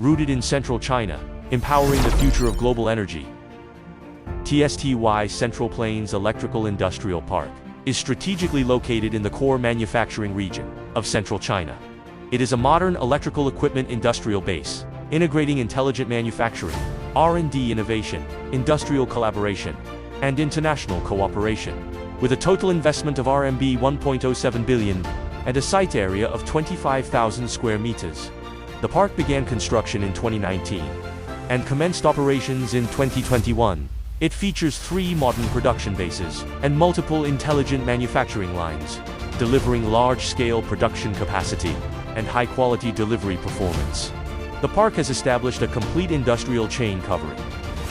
rooted in central China, empowering the future of global energy. TSTY Central Plains Electrical Industrial Park is strategically located in the core manufacturing region of central China. It is a modern electrical equipment industrial base, integrating intelligent manufacturing, R&D innovation, industrial collaboration, and international cooperation. With a total investment of RMB 1.07 billion and a site area of 25,000 square meters. The park began construction in 2019 and commenced operations in 2021. It features 3 modern production bases and multiple intelligent manufacturing lines, delivering large-scale production capacity and high-quality delivery performance. The park has established a complete industrial chain covering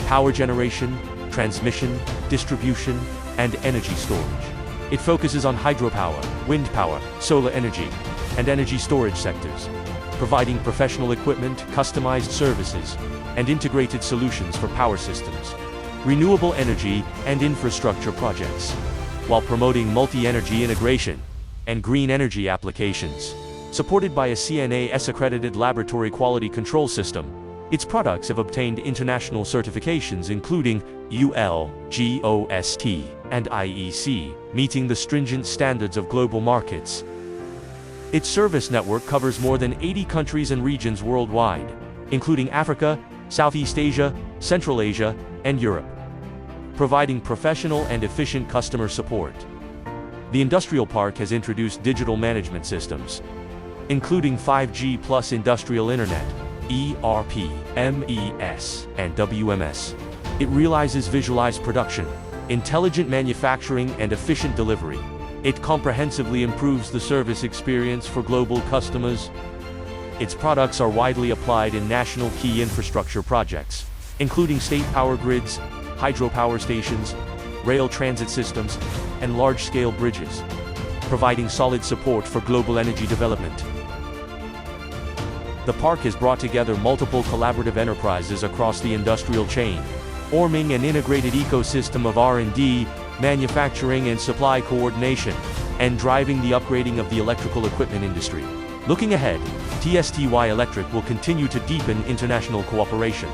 power generation, transmission, distribution, and energy storage. It focuses on hydropower, wind power, solar energy, and energy storage sectors, providing professional equipment, customized services, and integrated solutions for power systems, renewable energy, and infrastructure projects, while promoting multi-energy integration and green energy applications. Supported by a CNAS-accredited laboratory quality control system, its products have obtained international certifications including UL, GOST, and IEC, meeting the stringent standards of global markets. Its service network covers more than 80 countries and regions worldwide, including Africa, Southeast Asia, Central Asia, and Europe, providing professional and efficient customer support. The industrial park has introduced digital management systems, including 5G plus industrial internet, ERP, MES, and WMS. It realizes visualized production, intelligent manufacturing, and efficient delivery. It comprehensively improves the service experience for global customers. Its products are widely applied in national key infrastructure projects, including state power grids, hydropower stations, rail transit systems, and large-scale bridges, providing solid support for global energy development. The park has brought together multiple collaborative enterprises across the industrial chain, forming an integrated ecosystem of R&D, manufacturing and supply coordination, and driving the upgrading of the electrical equipment industry. Looking ahead, TSTY Electric will continue to deepen international cooperation,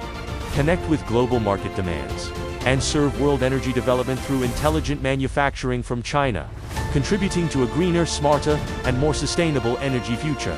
connect with global market demands, and serve world energy development through intelligent manufacturing from China, contributing to a greener, smarter, and more sustainable energy future.